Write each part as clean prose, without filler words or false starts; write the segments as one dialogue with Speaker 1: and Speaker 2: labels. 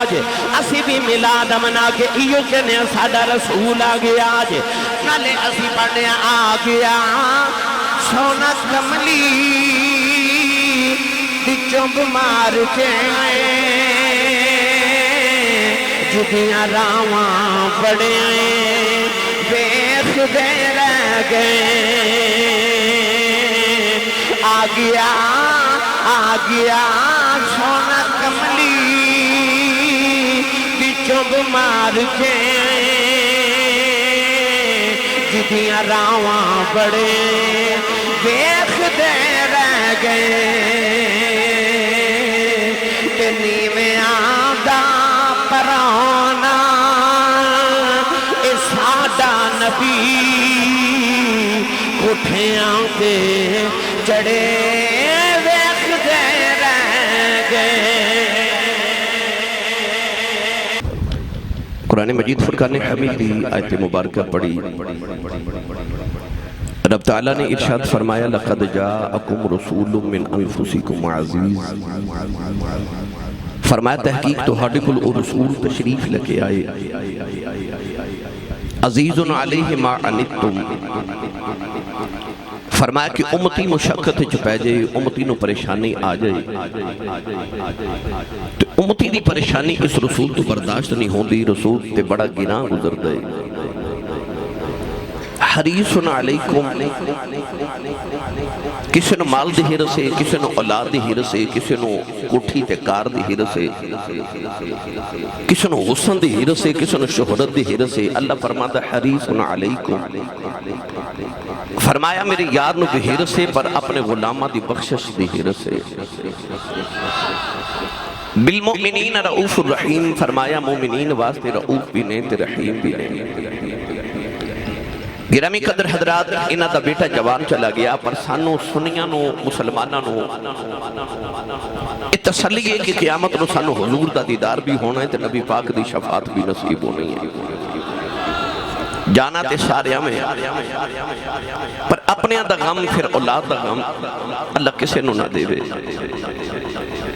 Speaker 1: آج اسی بھی میلاد منا کے ایو کہنے ساڑا رسول آ گیا آج نالے اسی پڑھنے آ گیا سونا کملی دی چمب مار کے جدیاں راواں بڑے بیخ دے رہ گئے آ گیا سونا کملی دی چمب مار کے جدیاں راواں بڑے بیخ دے رہ گئے نیویں آدھا پرانا اے ساڈا نبی اٹھیاں تے چڑے ویکھ دے رہ گئے۔
Speaker 2: قرآن مجید فرقان حمید کی آیت مبارکہ پڑھی، رب تعالیٰ نے ارشاد فرمایا لَقَدْ جَاءَكُمْ رَسُولٌ مِّنْ أَنفُسِكُمْ عَزِيزٌ، فرمایا تحقیق تو ہاڑے کل او رسول تشریف لکے آئے، عزیزٌ علیہ ما عنتم، فرمایا کہ امتی مشقت چپے جائے، امتی نو پریشانی آ جائے تو امتی دی پریشانی اس رسول تو برداشت نہیں ہوں دی، رسول تے بڑا گناہ گزر دے۔ حریص علیکم، کسی نو مال دی ہرسے، کسی نو اولاد دی ہرسے، کسی نو کوٹھی تے کار دی ہرسے، کسی نو حسن دی ہرسے، کسی نو شہرت دی ہرسے، اللہ فرماتا حریص علیکم، فرمایا میری یار نو بھی ہرسے پر اپنے غلامہ دی بخشش دی ہرسے۔ بالمؤمنین رؤوف الرحیم، فرمایا مومنین واسطے رؤوف بھی نہیں تے رحیم بھی نہیں۔ گرامی قدر حضرات، انہا دا بیٹا جوان چلا گیا پر سانو سنیاں نو مسلمانہ نو تسلی ہے کہ قیامت نو سانو حضور دا دیدار بھی ہونا ہے تے نبی پاک دی شفاعت بھی نصیب ہونی ہے۔ جانا تے سارے میں پر اپنے دا غم پھر اولاد دا غم اللہ کسے نو نہ دے دے۔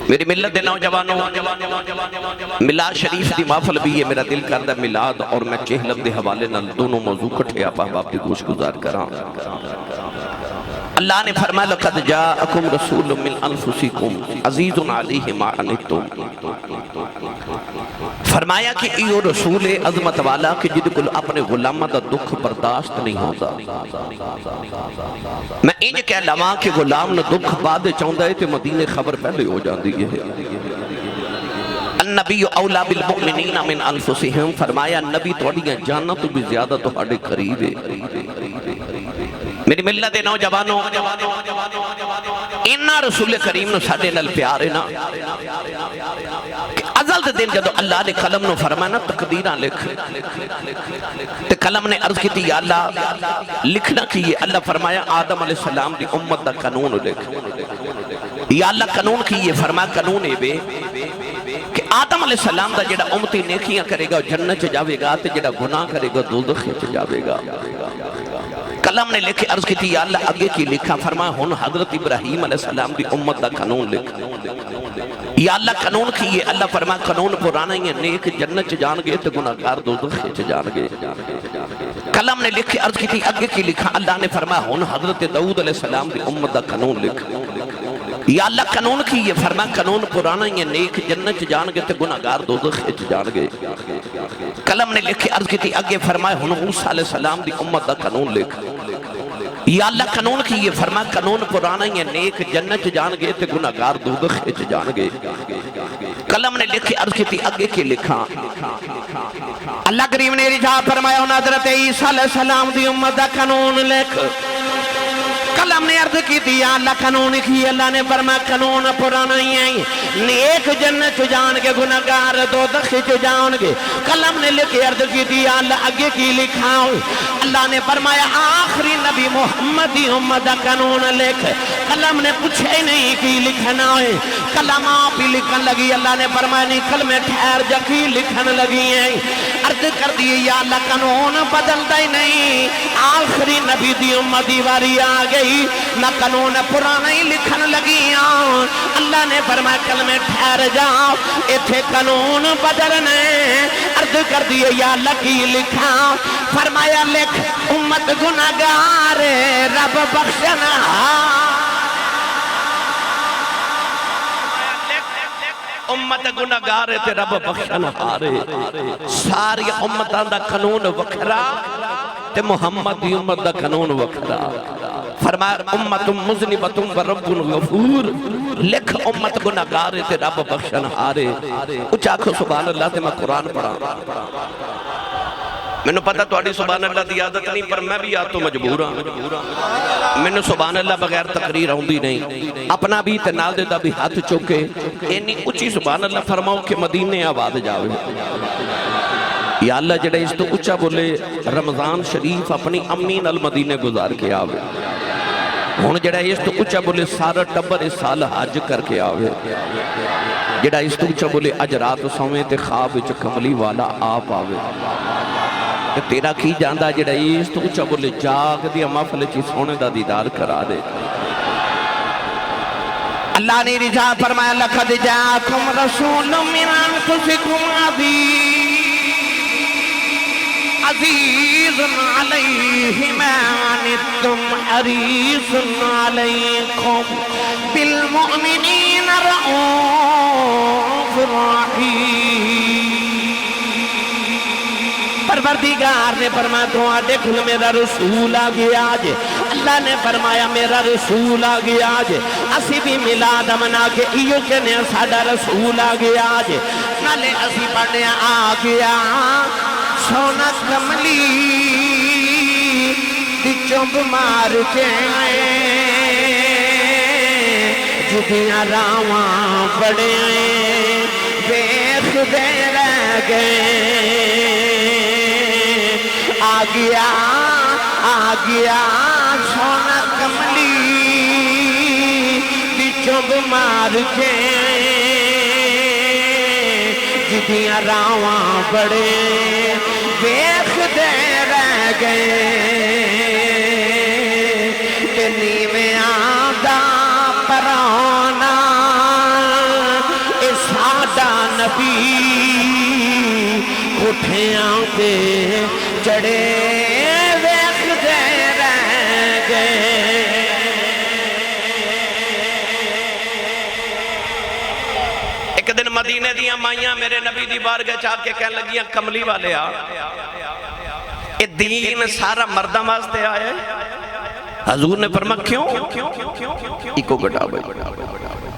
Speaker 2: میری ملت دے نوجوانوں، میلاد شریف دی محفل بھی ہے، میرا دل کردہ میلاد اور میں چہلم دے حوالے نال دونوں موضوع کٹھے آپ احباب دی گوش گزار کراں۔ اللہ نے فرمایا لَقَدْ جَاءَكُمْ رَسُولٌ مِّنْ أَنفُسِكُمْ عَزِيزٌ عَلَيْهِ مَا عَنِتُّمْ، فرمایا کہ ایو رسول عظمت والا کہ جد کل اپنے غلامہ دا دکھ برداشت نہیں ہوتا۔ میں انج کہہ لواں کہ غلام نہ دکھ بعد چاہندہ ہے تے مدینے خبر پہلے ہو جاندی ہے۔ النبی اولا بالمؤمنین من انفسہم، فرمایا نبی توڑیاں جانا تو بھی زیادہ تو ہاڑے قریب ہے۔ میری ملت نوجوانوں، انہا رسول کریم نو ساڑے نل پیارے نا کہ ازل دن جدو اللہ نے قلم نو فرمانا تقدیرہ لکھ تے قلم نے عرض کی تھی یا اللہ لکھنا کیے، اللہ فرمایا آدم علیہ السلام دی امت دا قانون لکھ، یا اللہ قانون کیے، فرمایا قانون اے بے کہ آدم علیہ السلام دا جڑا امتی نیکیاں کرے گا جنت جاوے گا تے جڑا گناہ کرے گا دوزخ جاوے گا۔ قلم نے لکھے عرض کی تھی یا اللہ آگے کی لکھا، فرمایا ہن حضرت ابراہیم علیہ السلام دی امت دا قانون لکھ، یا اللہ قانون کیے، اللہ فرمایا قانون پرانا ہی ہے، نیک جنت جان گے تو گناہگار دوزخ جان گے۔ قلم نے لکھے عرض کی تھی آگے کی لکھا، اللہ نے فرمایا ہن حضرت داؤد علیہ السلام دی امت دا قانون لکھ، یا اللہ قانون کیے، فرمایا قانون پرانا ہی ہے، نیک جنت جان گے تو گناہگار دوزخ جان گے۔ قلم نے لکھے عرض کی تھی آگے فرمایا ہن موسیٰ علیہ السلام دی امت دا قانون لکھ، یا اللہ قانون کیے، فرمایا قانون پرانا ہی ہے، نیک جنت جان گے تو گناہگار دوزخ جان گے۔ قلم نے لکھے عرض کی تھی آگے کی لکھا، اللہ کریم نے ارشاد فرمایا ہن حضرت عیسیٰ علیہ السلام دی امت دا قانون لکھ، قلم نے عرض کی تھی یا اللہ قانون کی، اللہ نے فرمایا قانون پرانا ہی ہے، نیک جنت جان کے گناہگار دوزخ جان گے۔ قلم نے لکھے عرض کی تھی یا اللہ آگے کی لکھا، اللہ نے فرمایا آخری نبی محمد دی امت دا قانون لکھ، قلم نے پوچھے نہیں کی لکھنا ہے، قلم آپ ہی لکھن لگی، اللہ نے فرمایا نہیں قلم ٹھہر جا کی لکھن لگی ہیں، عرض کر دیئے یا اللہ قانون بدلتا ہی نہیں، آخری نبی دی امت دی واری آ گئی،
Speaker 1: نہ قانون پرانا ہی لکھن لگیاں اللہ نے فرمایا کلمے ٹھہر جاؤ ایتھے قانون بدلنے عرض کر دیے یا اللہ کی لکھا فرمایا لکھ امت گناہگار رب بخشنا
Speaker 2: امت گناہگار تے رب بخشن ہارے ساری امتاں دا قانون وکھرا تے محمد دی امت دا قانون وکھرا فرمایا امت مذنبۃ ورب غفور لکھ امت گناہگار تے رب بخشن ہارے اچھا آکھو سبحان اللہ تے میں قرآن پڑھا میں نے پتا تو سبحان اللہ دی عادت نہیں پر میں بھی آج تو مجبور ہوں میں نے سبحان اللہ بغیر تقریر ہوندی نہیں اپنا بھی تنال دے دا بھی ہاتھ چوکے اینی اچھی سبحان اللہ فرماؤ کہ مدینے آباد جاوے یا اللہ جڑے اس تو اچھا بولے رمضان شریف اپنی امی نال مدینے گزار کے آوے ہون جڑا اس تو اچھا بولے سارا ٹبر اس سال حج کر کے آوے جڑا اس تو اچھا بولے اج رات سویں تے خواب وچ کملی والا آپ آوے تیرا کی جاندہ جڑا اس تو اچھا بولے جاگ دیا محفل چی سونے دا دیدار کرا دے
Speaker 1: اللہ نے رجا فرمایا لقد جاءکم رسول من انفسکم عزیز علیہ ما عنتم حریص علیکم بالمؤمنین رؤوف رحیم پروردگار نے فرمایا تو دیکھ میرا رسول آ گیا آج اللہ نے فرمایا میرا رسول آ گیا آج اسی بھی ملاد منا کے ایو کہنے ساڑا رسول آ گیا آج نالے اسی پڑھنے آ گیا سونا کملی دی چوب مار کے جدیاں راواں بڑے بیخ دے رہ گئے آ گیا سونا کملی دی چوب مار کے جدیاں راواں بڑے بیخ دے رہ گئے کہ نیویں آدھا پرانا اے ساڈا نبی اٹھیاں تے چڑے ویخ دے رہ گئے
Speaker 2: ایک دن مدینے دیاں مائیاں میرے نبی دی بارگاہ چاہ کے کہنے لگیاں کملی والے آ اے دین سارا مردہ واسطے آئے حضور نے فرمایا کیوں ایکو گٹا بھائی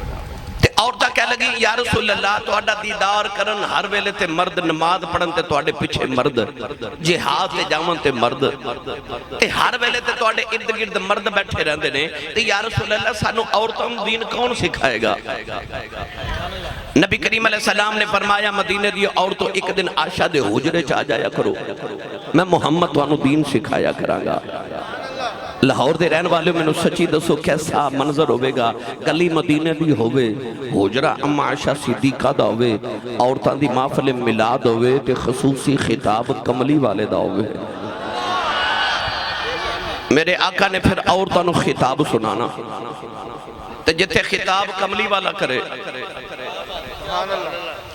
Speaker 2: عورتہ کہہ لگی یا رسول اللہ توڑا دیدار کرن ہر ویلے تے مرد نماز پڑھن تے توڑے پیچھے مرد جہاد تے جامن تے مرد تے ہر ویلے تے توڑے ارد گرد مرد بیٹھے رہندے نے تے یا رسول اللہ سانو عورتوں دین کون سکھائے گا نبی کریم علیہ السلام نے فرمایا مدینے دی عورتوں ایک دن عائشہ دے حجرے چاہ جایا کرو میں محمد توانو دین سکھایا کراں گا لاہور دے رہن والے میں سچی دسو کیسا منظر ہوئے گا گلی مدینے دی ہوئے حجرہ اما عائشہ صدیقہ دا ہوئے عورتان دی محفل ملاد ہوئے تے خصوصی خطاب کملی والے دا ہوئے میرے آقا نے پھر عورتانو خطاب سنانا تے جتے خطاب کملی والا کرے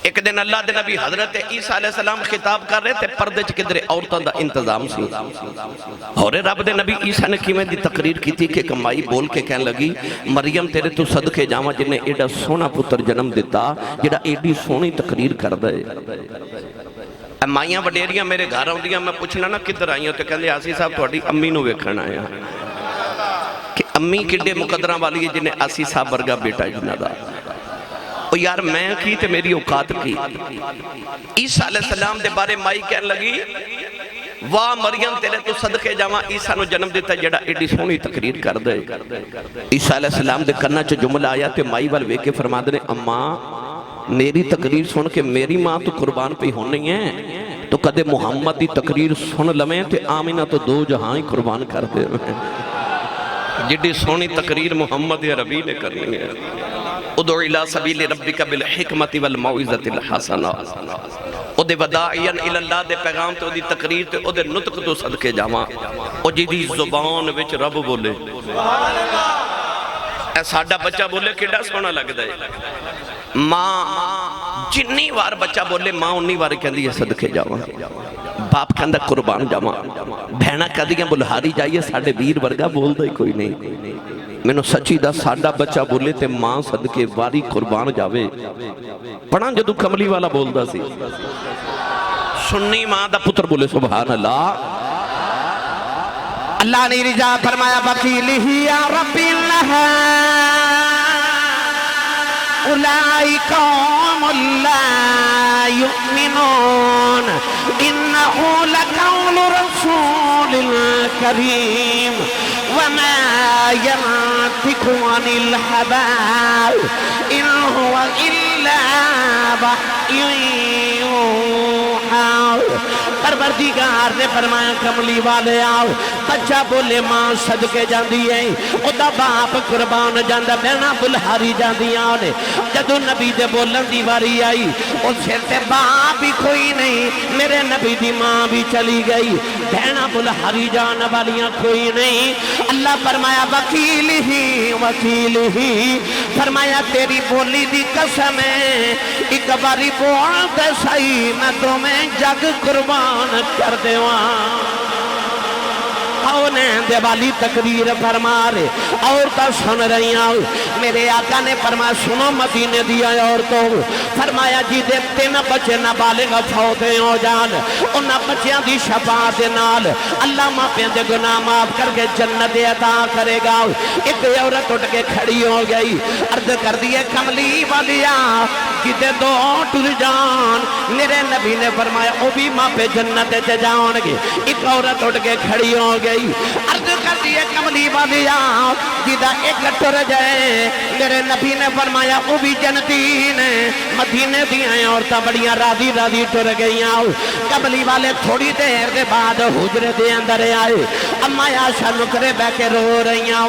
Speaker 2: ایک دن اللہ دے نبی حضرت عیسیٰ علیہ السلام خطاب کر رہے تھے پردے چ کدرے عورتاں دا انتظام سی اور رب دے نبی عیسیٰ نے کیویں دی تقریر کی تھی کہ کمائی بول کے کہنے لگی مریم تیرے تو صدقے جاواں جن نے ایڈا سونا پتر جنم دیتا جڑا ایڈی سونی تقریر کر دے مائیاں وڈیریاں میرے گھر آؤندیاں میں پوچھنا نا کدھر آئیاں تو کہندے آسی صاحب تہاڈی امی نو ویکھن آیا کہ امی کڈے مقدراں والی ہے جنہیں آسی صاحب ورگا بیٹا جنہ دا اور یار میں کی تے میری اوقات کی عیسیٰ علیہ السلام دے بارے مائی کہنے لگی واہ مریم تیرے تو صدقے جاواں عیسیٰ نو جنم دیتا جڑا ایڈی سونی تقریر کر دے عیسیٰ علیہ السلام دے کرنا چا جملہ آیا تے مائی وال وے کے فرما دے اماں میری تقریر سن کے میری ماں تو قربان پہ ہون نہیں ہے تو کدے محمد دی تقریر سن لمیں تے آمینہ تو دو جہاں ہی قربان کر دے جڑی سونی تقریر محمد یا ربی نے کرنی ہے ادعو الی سبیل ربک بالحکمت والموعظۃ الحسنہ او دے وداعیا الی اللہ دے پیغام تے او دی تقریر تے او دے نطق تو صدقے جاواں او جی دی زبان وچ رب بولے سبحان اللہ اے ساڈا بچہ بولے کیڑا سونا لگدا ہے ماں جنی وار بچہ بولے ماں انی وار کہندی ہے صدقے جاواں باپ کہندا قربان جاواں بہنا کہدیاں بلہاری جائیے ساڈے ویر ورگا بولدا ہی کوئی نہیں میں سچی دا ساڈا بچہ بولے تے ماں صدقے واری قربان جاوے پڑھاں جدو کملی والا بولدا سی سنی ماں دا پتر بولے سبحان اللہ
Speaker 1: اللہ نے رجا فرمایا وکیلہ یا ربی اللہ اولائی قوم لا یؤمنون انہو لقول رسول کریم وما ينطق عن الهوى إن هو إلا وحي يوحى پروردگار نے فرمایا کملی والے آؤ بچہ بولے ماں صدقے جاندی ہے او دا باپ قربان جاندہ بہنا بلہاری جاندی آنے جدو نبی دے بولن دی واری آئی او سر تے باپ بھی کوئی نہیں میرے نبی دی ماں بھی چلی گئی بہنا بلہاری جانا والیاں کوئی نہیں اللہ فرمایا وکیل ہی فرمایا تیری بولی دی قسم ہے ایک باری بول دے صحیح میں تمہیں جگ قربان کر دیوان دے والی تقریر فرما رہے عورتاں سن رہی ہیں میرے آقا نے فرمایا سنو مدینے دیا عورتوں فرمایا جی دے 3 بچے نابالغ فوتے ہو جان انہاں بچیاں دی شفاعت نال اللہ ماں پہ دے گناہ معاف کر کے جنت عطا کرے گا ایک عورت اٹھ کے کھڑی ہو گئی عرض کر دیے کملی والیا جدے 2 ٹر جان میرے نبی نے فرمایا او بھی ماں پہ جنت تے جان گے ایک عورت اٹھ کے کھڑی ہو گئی عرض کر دیے کملی والیا جدہ ایک ٹر جائے میرے نبی نے فرمایا او بھی جنتی نے مدینے دیاں عورتاں بڑیاں راضی راضی ٹر گئیاں کملی والے تھوڑی دیر دے بعد حجرے دے اندر آئے اما عائشہ نکرے بہ کے رو رہیاں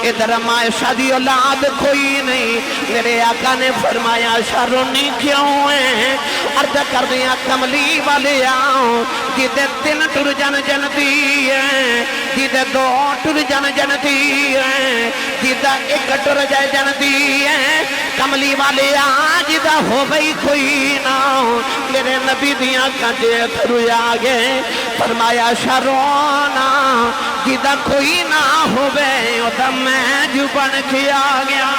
Speaker 1: ادھر اما عائشہ دی اولاد کوئی نہیں میرے آقا نے فرمایا عائشہ رونی کیوں ہے عرض کر دیا کملی والے آؤ جدے 3 ٹر جن جنتی ہے جدے 2 ٹر جن جنتی ہے جدہ 1 ٹر جائے جنتی ہے کملی والے آج جدہ ہو گئی کوئی نہ میرے نبی دیاں کانجے تھرو آگے فرمایا شرونا جدہ کوئی نہ ہو گئے ادھا میں جو بن کے آگیا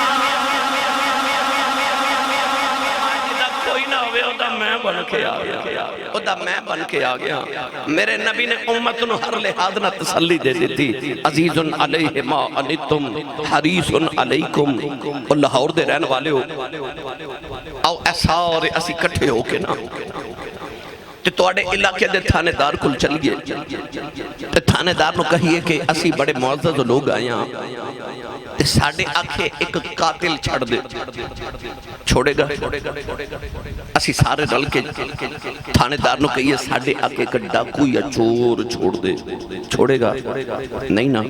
Speaker 1: میں بن کے آگیا خدا میں بن کے آگیا میرے نبی نے امت نو ہر لحاظ نہ تسلی دے دیتی عزیز علیہ ما انتم حریص علیکم اور لاہور دے رہن والے ہو آؤ ایسا اور اسی کٹھے ہو کے نا تے توڑے علاقے دے تھانے دار کل چلیے تے تھانے دار نو کہیے کہ اسی بڑے معزز لوگ آیا تے ساڑھے آنکھیں ایک قاتل چھڑ دے چھوڑے گا اسی سارے رل کے تھانے دار نو کہیے ساڑھے آنکھیں ایک ڈاکو یا چور چھوڑ دے چھوڑے گا نہیں نا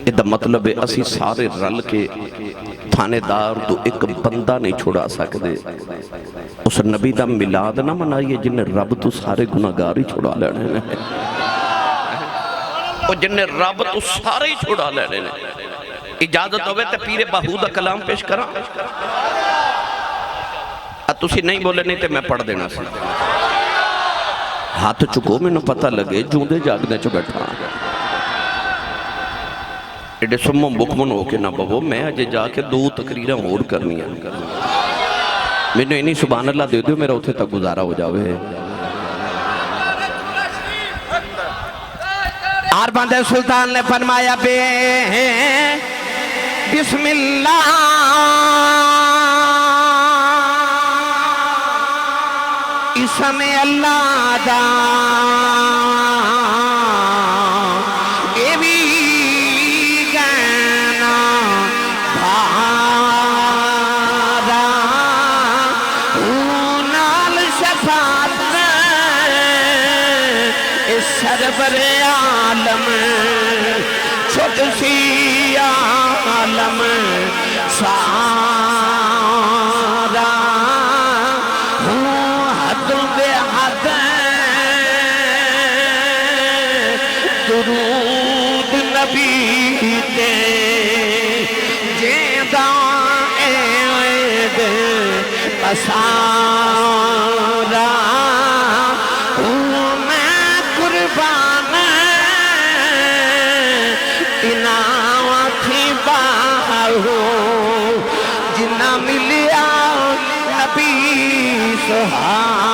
Speaker 1: ادھا مطلب ہے اسی سارے رل کے تھانے دار تو ایک بندہ نہیں چھوڑا سکتے اس نبی دا ملاد نہ منائیے جن رب تو سارے گناہگار ہی چھوڑا لینے اور جن رب تو سارے ہی چھوڑا لینے اجازت ہوئے تے پیر بہودہ کلام پیش کرا تسی نہیں بولے نہیں تے میں پڑھ دینا سی ہاتھ چکو میں نو پتہ لگے جوندے جاگنے چو بیٹھا ایڈے سمم بکمن ہو کے نہ بہو میں آجے جا کے 2 تقریریں اور کرنی ہیں میں نے انہی سبحان اللہ دے دیو میرا اتھے تک گزارا ہو جاوے آربند سلطان نے فرمایا بے بسم اللہ اسم اللہ دا اے بھی گانا بھارا نال شفاعت اس سربر عالم چھوٹ سی عالم سان نبی تے جیندہ عید پسارا ہوں میں قربان تناوا تھی باہو جنہ ملیا نبی سہارا